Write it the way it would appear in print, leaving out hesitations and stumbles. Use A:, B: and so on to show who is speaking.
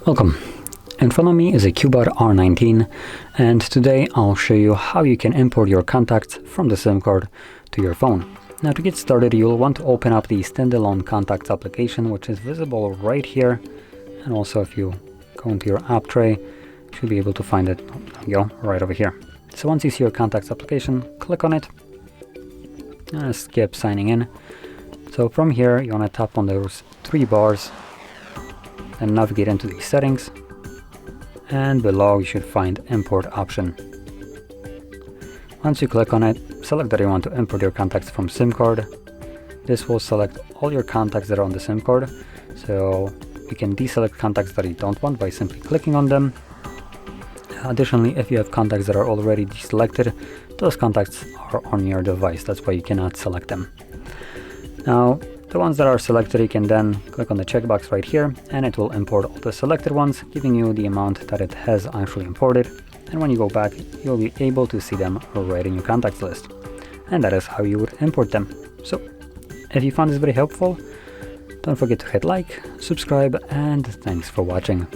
A: Welcome. In front of me is a Cubot R19, and today I'll show you how you can import your contacts from the SIM card to your phone. Now, to get started, you'll want to open up the standalone contacts application, which is visible right here, and also if you go into your app tray, you should be able to find it. There you go, right over here. So once you see your contacts application, click on it and skip signing in. So from here, you want to tap on those three bars and navigate into the settings, and below you should find import option. Once you click on it, select that you want to import your contacts from SIM card. This will select all your contacts that are on the SIM card, so you can deselect contacts that you don't want by simply clicking on them. Additionally, if you have contacts that are already deselected, those contacts are on your device, that's why you cannot select them. Now, the ones that are selected, you can then click on the checkbox right here, and it will import all the selected ones, giving you the amount that it has actually imported. And when you go back, you'll be able to see them right in your contacts list. And that is how you would import them. So, if you found this very helpful, don't forget to hit like, subscribe, and thanks for watching.